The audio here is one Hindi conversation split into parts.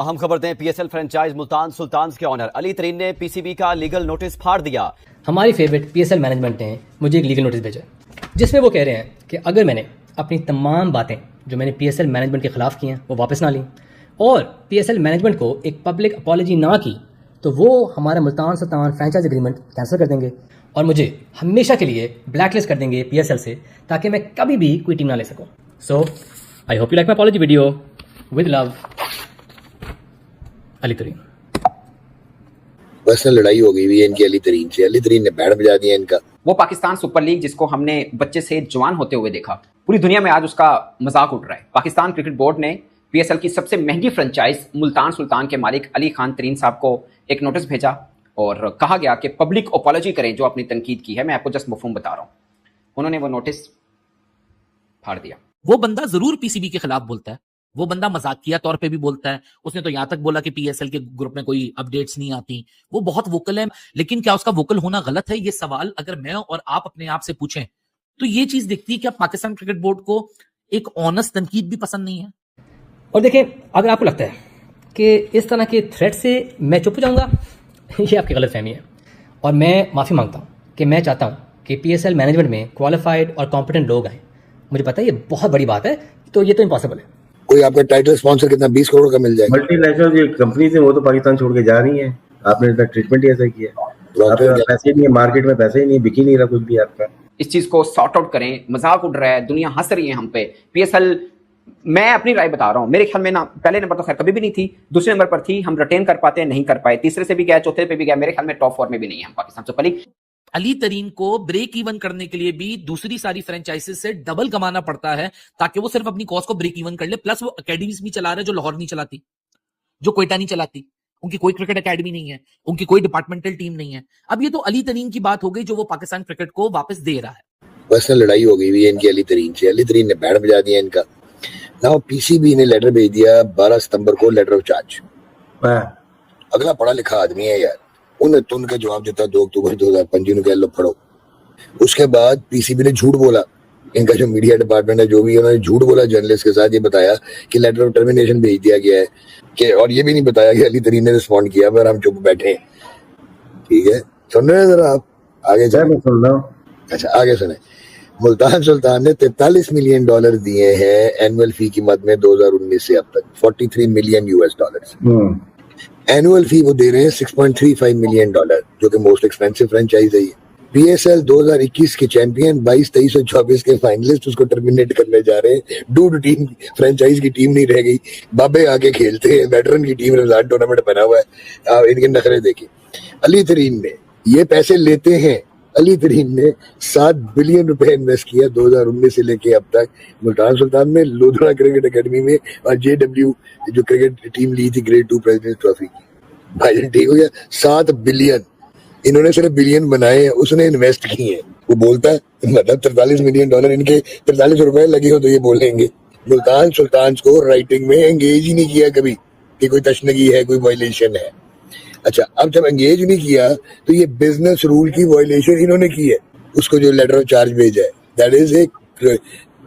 अहम खबर दें, पीएसएल फ्रेंचाइज मुल्तान सुल्तान्स के ऑनर अली तरीन ने पीसीबी का लीगल नोटिस फाड़ दिया। हमारी फेवरेट पीएसएल मैनेजमेंट ने मुझे एक लीगल नोटिस भेजा जिसमें वो कह रहे हैं कि अगर मैंने अपनी तमाम बातें जो मैंने पीएसएल मैनेजमेंट के खिलाफ की हैं वो वापस ना ली और पीएसएल मैनेजमेंट को एक पब्लिक अपॉलॉजी ना की तो वो हमारा Multan Sultan franchise agreement cancel कर देंगे और मुझे हमेशा के लिए ब्लैकलिस्ट कर देंगे पीएसएल से, ताकि मैं कभी भी कोई टीम ना ले सकूं। So I hope you like my apology video. With love, Ali Tareen. Personal लड़ाई हो गई हुई है इनकी अली तरीन से। अली तरीन ने बैंड बजा दिया इनका। वो पाकिस्तान सुपर लीग जिसको हमने बच्चे से जवान होते हुए देखा, पूरी दुनिया में आज उसका मजाक उड़ रहा है। पाकिस्तान क्रिकेट बोर्ड ने पीएसएल की सबसे महंगी फ्रेंचाइज मुल्तान सुल्तान के मालिक अली खान तरीन साहब को एक नोटिस भेजा और कहा गया कि पब्लिक अपॉलॉजी करें जो अपनी तनकीद की है। मैं आपको जस्ट मफहूम बता रहा हूं। उन्होंने वो नोटिस फाड़ दिया। वो बंदा जरूर पीसीबी के खिलाफ बोलता है, वो बंदा मजाकिया तौर पे भी बोलता है। उसने तो यहां तक बोला कि पीएसएल के ग्रुप में कोई अपडेट्स नहीं आती। वो बहुत वोकल है, लेकिन क्या उसका वोकल होना गलत है? ये सवाल अगर मैं और आप अपने आप से पूछें तो ये चीज दिखती है कि पाकिस्तान क्रिकेट बोर्ड को एक ऑनेस्ट तनकीद भी पसंद नहीं है। और देखें, अगर आपको लगता है कि इस तरह के थ्रेट से मैं चुप हो जाऊंगा, ये आपकी गलतफहमी है और मैं माफ़ी मांगता हूं कि मैं चाहता हूं कि पीएसएल मैनेजमेंट में क्वालिफाइड और कॉम्पिटेंट लोग आए। मुझे पता है ये बहुत बड़ी बात है, तो ये तो इम्पॉसिबल है। कोई आपका टाइटल स्पॉन्सर कितना 20 करोड़ का मिल जाएगा। मल्टीनेशनल जो कंपनीज है वो तो पाकिस्तान छोड़ के जा रही हैं। आपने इतना ट्रीटमेंट ही ऐसा किया, पैसे नहीं है, मार्केट में पैसे ही नहीं, बिक ही नहीं रहा कुछ भी आपका। इस चीज को सॉर्ट आउट करें। मजाक उड़ रहा है, दुनिया हंस रही है हम पे। पीएसएल, मैं अपनी राय बता रहा हूं, मेरे ख्याल में ना पहले नंबर तो खैर कभी भी नहीं थी, दूसरे नंबर पर थी। हम रिटेन कर पाते हैं, नहीं कर पाए, तीसरे से भी गया, चौथे पे भी गया। मेरे ख्याल में टॉप 4 में भी नहीं है हम पाकिस्तान सुपर लीग। अली तरीन को ब्रेक इवन करने के लिए भी दूसरी सारी फ्रेंचाइजीज से डबल कमाना पड़ता है ताकि वो सिर्फ अपनी कॉस्ट को ब्रेक इवन कर ले। प्लस वो अकेडमीज भी चला रहे जो लाहौर नहीं चलाती, जो कोयटा नहीं चलाती। उनकी कोई क्रिकेट एकेडमी नहीं है, उनकी कोई डिपार्टमेंटल टीम नहीं है। अब ये तो अली तरीन की बात हो गई जो वो पाकिस्तान क्रिकेट को वापस दे रहा है। पर्सनल लड़ाई हो गई हुई है इनकी अली तरीन से। अली तरीन ने बैंड बजा दिया इनका। नाउ पीसीबी ने लेटर भेज दिया 12 सितंबर को, लेटर ऑफ चार्ज। अगला पढ़ा लिखा आदमी है यार, उन्हें तुन का जवाब देता 2 अक्टूबर 2005 ने कह लो पढ़ो। उसके बाद पीसीबी ने झूठ बोला। इनका जो मीडिया डिपार्टमेंट है जो भी, उन्होंने झूठ बोला जर्नलिस्ट के साथ। ये बताया कि लेटर ऑफ टर्मिनेशन भेज दिया गया है कि, और ये भी नहीं बताया कि अली तरीन ने रिस्पॉन्ड किया, पर हम चुप बैठे। ठीक है, सुन रहे हैं जरा आप? आगे सुन रहा हूं। अच्छा, आगे सुने। मुल्तान सुल्तान ने $43 मिलियन दिए हैं एनुअल फी की मद में 2019 से अब तक। $43 मिलियन। एनुअल फी वो दे रहे हैं $6.35 मिलियन, जो कि मोस्ट एक्सपेंसिव फ्रेंचाइज है ये। पीएसएल 2021 के चैंपियन, 22, 23 और 24 के फाइनलिस्ट उसको टर्मिनेट करने जा रहे हैं। डूड टीम, फ्रेंचाइज की टीम नहीं रह गई। बाबे आगे खेलते हैं, वेटरन की टीम रमजान टूर्नामेंट बना हुआ है। आप इनके नखरे देखिए। अली तरीन ने ये पैसे लेते हैं। अली तरीन ने $7 बिलियन इन्वेस्ट किया 2019 से लेके अब तक मुल्तान सुल्तान में, लोधरा क्रिकेट एकेडमी में और जेडब्ल्यू जो क्रिकेट टीम ली थी ग्रेड 2 प्रेसिडेंट ट्रॉफी की। भाईजान ठीक हो गया, 7 बिलियन इन्होंने सिर्फ बिलियन बनाए हैं, उसने इन्वेस्ट किए हैं। वो बोलता है मतलब $43 मिलियन, इनके 43 रुपए लगे हो तो ये बोलेंगे। मुल्तान सुल्तान को राइटिंग में एंगेज ही नहीं किया कभी कि कोई तशनगी है, कोई वायलेशन है। अच्छा, अब जब एंगेज नहीं किया तो ये बिजनेस रूल की वायलेशन इन्होंने की है। उसको जो लेटर ऑफ चार्ज भेजा है, that is a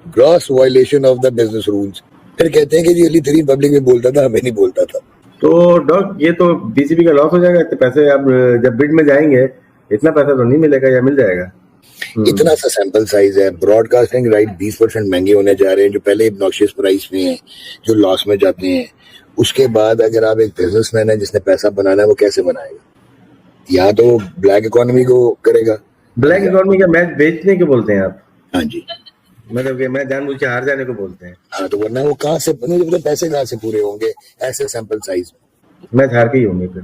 gross violation of the business rules. फिर कहते हैं कि जी अली तरीन पब्लिक में बोलता था, हमें नहीं बोलता था। तो डॉग, ये तो बीसीबी का लॉस हो जाएगा। इतने पैसे अब जब बिड में जाएंगे इतना पैसा तो नहीं मिलेगा, या मिल जाएगा? इतना सा सैंपल साइज है। ब्रॉडकास्टिंग राइट 20% महंगे होने जा रहे हैं, जो पहले नॉक्शियस प्राइस में है, जो लॉस में जाते हैं। उसके बाद अगर आप एक बिजनेसमैन है जिसने पैसा बनाना है, वो कैसे बनाएगा? या तो ब्लैक इकोनॉमी को करेगा। ब्लैक इकोनॉमी का मैच बेचने के बोलते हैं आप? हाँ जी, मतलब कि मैं जानबूझ के हार जाने को बोलते हैं। हाँ, तो वरना वो कहाँ से, पैसे कहाँ से पूरे होंगे ऐसे सैंपल साइज में? मैच हार के ही होंगे, फिर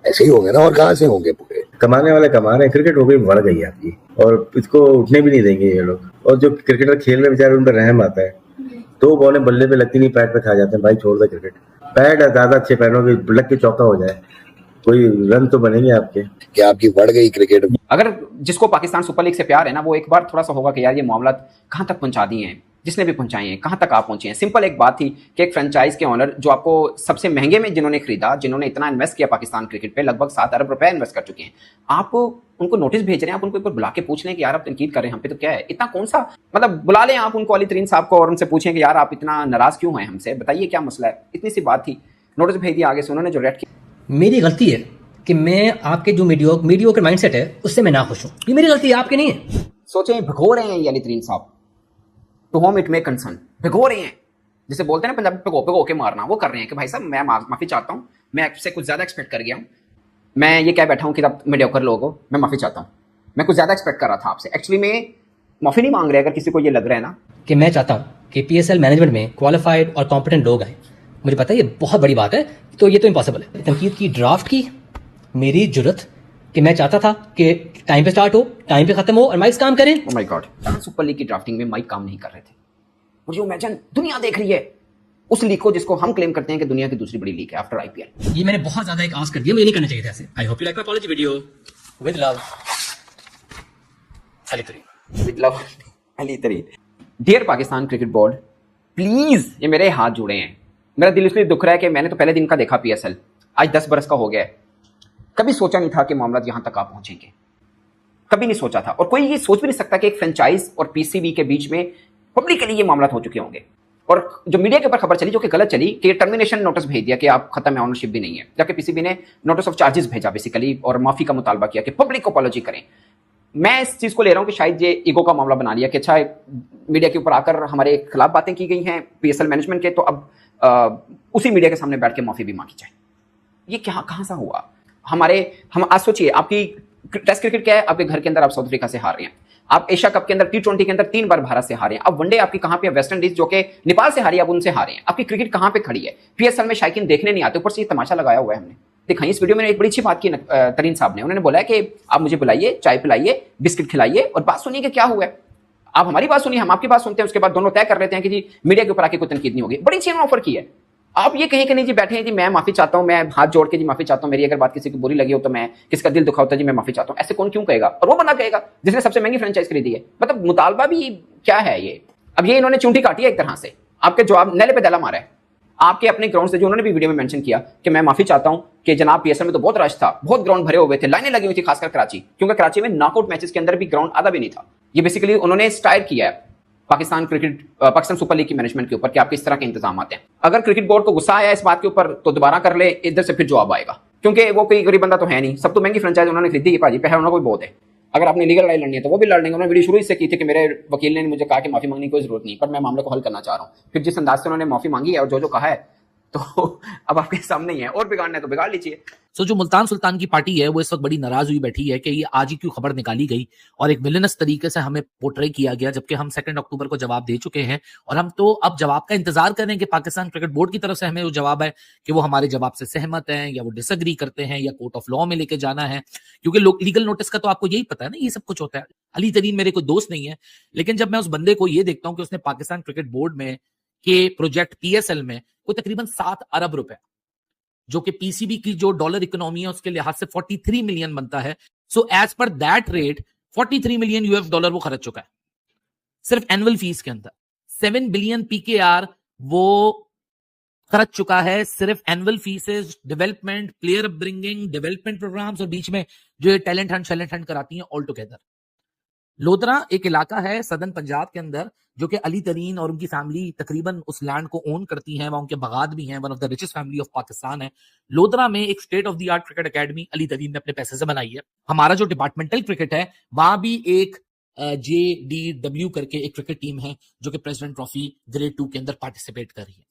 ऐसे ही होंगे ना, और कहाँ से होंगे पूरे? कमाने वाले कमा रहे हैं। क्रिकेट हो गई बढ़ गई आपकी, और इसको उठने भी नहीं देंगे ये लोग। और जो क्रिकेटर खेल रहे बेचारे, उन पर रहम आता है। 2 बॉलें बल्ले पे लगती नहीं, पैड पे खा जाते हैं। भाई छोड़ दे क्रिकेट, पैड ज्यादा अच्छे पैरों के लग के चौका हो जाए, कोई रन तो बनेंगे आपके। क्या आपकी बढ़ गई क्रिकेट? अगर जिसको पाकिस्तान सुपर लीग से प्यार है ना, वो एक बार थोड़ा सा होगा कि यार ये मामला कहां तक पहुंचा दिए हैं, जिसने भी पहुंचाई हैं, कहां तक आप पहुंचे हैं। सिंपल एक बात थी कि एक फ्रेंचाइज के ऑनर जो आपको सबसे महंगे में जिन्होंने खरीदा, जिन्होंने इतना इन्वेस्ट किया पाकिस्तान क्रिकेट पे, लगभग 7 अरब रुपए इन्वेस्ट कर चुके हैं, आप उनको नोटिस भेज रहे हैं। आप उनको एक बार बुला के पूछ लें कि यार आप तनकीद कर रहे हैं हम पे, तो क्या है इतना, कौन सा मतलब, बुला लें आप उनको अली तरीन साहब को और उनसे पूछें कि यार आप इतना नाराज क्यों हैं हमसे, बताइए क्या मसला है। इतनी सी बात थी। नोटिस भेज दिया आगे से उन्होंने जो रेड किया। मेरी गलती है कि मैं आपके जो मीडियोकर माइंडसेट है उससे मैं ना खुश हूँ। ये मेरी गलती है, आपकी नहीं है। सोचें भिगो रहे हैं ये अली तरीन साहब, to whom it may concern, भिगो रहे हैं, जिसे बोलते हैं ना पंजाबी भिगो भिगो के मारना, वो कर रहे हैं कि भाई साहब मैं माफी चाहता हूँ, मैं आपसे कुछ ज्यादा एक्सपेक्ट कर गया हूँ, मैं ये कह बैठा हूँ कि आप मीडियोकर लोग हो, मैं माफी चाहता हूँ, मैं कुछ ज्यादा एक्सपेक्ट कर रहा था आपसे। एक्चुअली में माफी नहीं मांग रहे, अगर किसी को ये लग रहा है ना कि मैं चाहता हूँ कि PSL मैनेजमेंट में क्वालिफाइड और कॉम्पिटेंट लोग आए। मुझे पता है ये बहुत बड़ी बात है, तो ये तो इम्पॉसिबल है। तनकीद की ड्राफ्ट की मेरी जुर्रत कि मैं चाहता था कि टाइम पे स्टार्ट हो, टाइम पे खत्म हो और माइक्स काम करें। Oh my God, super league की ड्राफ्टिंग में माइक काम नहीं कर रहे थे। मुझे इमेजिन दुनिया देख रही है उस लीग को जिसको हम क्लेम करते हैं कि दुनिया की दूसरी बड़ी लीग है आफ्टर IPL। ये मैंने बहुत ज्यादा एक आस्क कर दिया, मुझे नहीं करना चाहिए था ऐसे। I hope you like my apology video. With love, Ali Tareen. With love, Ali Tareen. Dear Pakistan cricket board, please, ये मेरे हाथ जुड़े हैं, मेरा दिल इसलिए दुख रहा है कि मैंने तो पहले दिन का देखा PSL, आज 10 बरस का हो गया है, कभी सोचा नहीं था कि मामला यहां तक आप पहुंचेंगे, कभी नहीं सोचा था। और कोई ये सोच भी नहीं सकता कि एक फ्रेंचाइज और PCB के बीच में पब्लिकली ये मामला हो चुके होंगे। और जो मीडिया के ऊपर खबर चली, जो कि गलत चली, कि टर्मिनेशन नोटिस भेज दिया कि आप खत्म है, ऑनरशिप भी नहीं है, जबकि PCB ने नोटिस ऑफ चार्जेस भेजा बेसिकली और माफी का मुतालबा किया कि पब्लिक को अपॉलॉजी करें। मैं इस चीज को ले रहा हूं कि शायद ये ईगो का मामला बना लिया कि अच्छा मीडिया के ऊपर आकर हमारे खिलाफ बातें की गई हैं PSL मैनेजमेंट के, तो अब उसी मीडिया के सामने बैठ के माफी भी मांगी जाए। ये कहां सा हुआ? हम आज सोचिए, आपकी टेस्ट क्रिकेट क्या है, आपके घर के अंदर आप साउथ अफ्रीका से हार रहे हैं, आप एशिया कप के अंदर T20 के अंदर 3 बार भारत से हारे हैं, अब वनडे आपकी कहां पे, वेस्ट इंडीज जो कि नेपाल से हारी, अब उनसे हारे हैं, आपकी क्रिकेट कहां पे खड़ी है? PSL में शायकीन देखने नहीं आते, ऊपर से ये तमाशा लगाया हुआ है हमने। दिखाई इस वीडियो में एक बड़ी अच्छी बात की तरीन साहब ने, उन्होंने बोला है कि आप मुझे बुलाइए, चाय पिलाइए, बिस्किट खिलाइए और बात सुनिए कि क्या हुआ है। आप हमारी बात सुनिए, हम आपकी बात सुनते हैं, उसके बाद दोनों तय कर लेते हैं कि जी मीडिया के ऊपर आके कोई तनकीद नहीं होगी। बड़ी अच्छी ऑफर की है। आप ये कहें कि नहीं जी बैठे हैं जी मैं माफी चाहता हूं, मैं हाथ जोड़ के जी माफी चाहता हूं, मेरी अगर बात किसी को बुरी लगी हो तो मैं, किसी का दिल दुखा होता है जी मैं माफी चाहता हूं, ऐसे कौन क्यों कहेगा? और वो बंदा कहेगा जिसने सबसे महंगी फ्रेंचाइज खरीदी है। मतलब मुतालबा भी क्या है ये? अब ये इन्होंने चूंटी काटी है एक तरह से, आपके जवाब नैले पे दला मारा है। आपके अपने ग्राउंड से जो उन्होंने भी वीडियो में मेंशन किया कि मैं माफी चाहता हूं कि जनाब PSL में तो बहुत रश था, बहुत ग्राउंड भरे हुए थे, लाइनें लगी हुई थी, खासकर कराची, क्योंकि कराची में नॉकआउट मैचेस के अंदर भी ग्राउंड आधा भी नहीं था। ये बेसिकली उन्होंने स्टायर किया है पाकिस्तान सुपर लीग की मैनेजमेंट के ऊपर कि आपके इस तरह के इंतजाम आते हैं। अगर क्रिकेट बोर्ड को गुस्सा आया इस बात के ऊपर तो दोबारा कर ले, इधर से फिर जवाब आएगा, क्योंकि वो कोई गरीब बंदा तो है नहीं। सब तो महंगी फ्रेंचाइज उन्होंने खरीदी है भाजी, पैसा उन्होंने कोई बहुत है। अगर आपने लीगल लड़ाई लड़नी है तो वो भी लड़ लेंगे। उन्होंने वीडियो शुरू इससे की थी कि मेरे वकील ने मुझे कहा कि माफी मांगने की कोई जरूरत नहीं, पर मैं मामले को हल करना चाह रहा हूँ। फिर जिस अंदाज से उन्होंने माफी मांगी है और जो कहा है, तो अब आपके सामने ही है, और बिगाड़ना है तो बिगाड़ लीजिए। जो मुल्तान सुल्तान की पार्टी है वो इस वक्त बड़ी नाराज हुई बैठी है कि ये आज ही क्यों खबर निकाली गई और एक विलनस तरीके से हमें पोर्ट्रे किया गया, जबकि हम 2 अक्टूबर को जवाब दे चुके हैं और हम तो अब जवाब का इंतजार कर रहे हैं कि पाकिस्तान क्रिकेट बोर्ड की तरफ से हमें वो जवाब है कि वो हमारे जवाब से सहमत हैं या वो डिसएग्री करते हैं या कोर्ट ऑफ लॉ में लेके जाना है, क्योंकि लीगल नोटिस का तो आपको यही पता है ना, ये सब कुछ होता है। अली तरीन मेरे कोई दोस्त नहीं है, लेकिन जब मैं उस बंदे को ये देखता हूं कि उसने पाकिस्तान क्रिकेट बोर्ड में के प्रोजेक्ट PSL में कोई तकरीबन 7 अरब रुपए, जो कि PCB की जो डॉलर इकोनॉमी है उसके लिहाज से 43 मिलियन बनता है, so as per that rate 43 million US$ वो खर्च चुका है सिर्फ एनुअल फीस के अंदर। 7 बिलियन PKR वो खर्च चुका है सिर्फ annual fees, development, player upbringing, development programmes और बीच में जो टैलेंट हंट कराती हैं ऑल टुगेदर। लोधरा एक इलाका है सदर्न पंजाब के अंदर जो कि अली तरीन और उनकी फैमिली तकरीबन उस लैंड को ओन करती हैं, वहां उनके बगात भी हैं, one of the richest family of Pakistan है। लोधरा में एक state of the art cricket academy Ali तरीन ने अपने पैसे से बनाई है। हमारा जो डिपार्टमेंटल क्रिकेट है वहां भी एक JDW करके एक क्रिकेट टीम है जो कि प्रेसिडेंट ट्रॉफी ग्रेड 2 के अंदर पार्टिसिपेट कर रही है।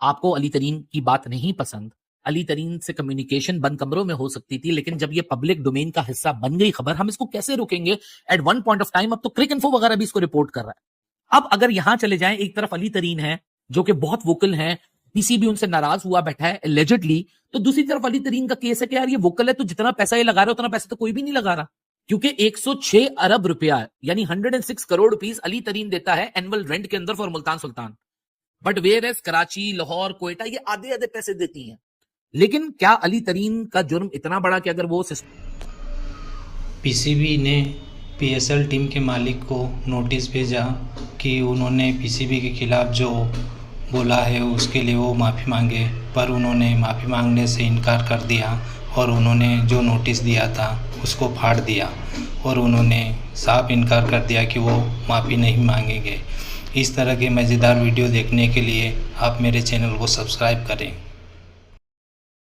आपको अली तरीन की बात नहीं पसंद, अली तरीन से कम्युनिकेशन बंद कमरों में हो सकती थी, लेकिन जब ये पब्लिक डोमेन का हिस्सा बन गई खबर, हम इसको कैसे रोकेंगे? At one point of time अब तो क्रिक इन्फो वगैरह भी इसको रिपोर्ट कर रहा है। अब अगर यहां चले जाएं, एक तरफ अली तरीन है जो कि बहुत वोकल है, PCB उनसे नाराज हुआ बैठा है एलिजिडली, तो दूसरी तरफ अली तरीन का केस है कि यार ये वोकल है तो जितना पैसा ये लगा रहा है उतना पैसा तो कोई भी नहीं लगा रहा, क्योंकि 106 अरब रुपया यानी 106 करोड़ रुपीस अली तरीन देता है एनुअल रेंट के अंदर for Multan Sultan. But whereas Karachi, Lahore, Quetta ये आधे आधे पैसे देती हैं। लेकिन क्या अली तरीन का जुर्म इतना बड़ा कि अगर वो PCB ने PSL टीम के मालिक को नोटिस भेजा कि उन्होंने PCB के खिलाफ जो बोला है उसके लिए वो माफ़ी मांगे, पर उन्होंने माफ़ी मांगने से इनकार कर दिया और उन्होंने जो नोटिस दिया था उसको फाड़ दिया और उन्होंने साफ इनकार कर दिया कि वो माफ़ी नहीं मांगेंगे। इस तरह के मज़ेदार वीडियो देखने के लिए आप मेरे चैनल को सब्सक्राइब करें।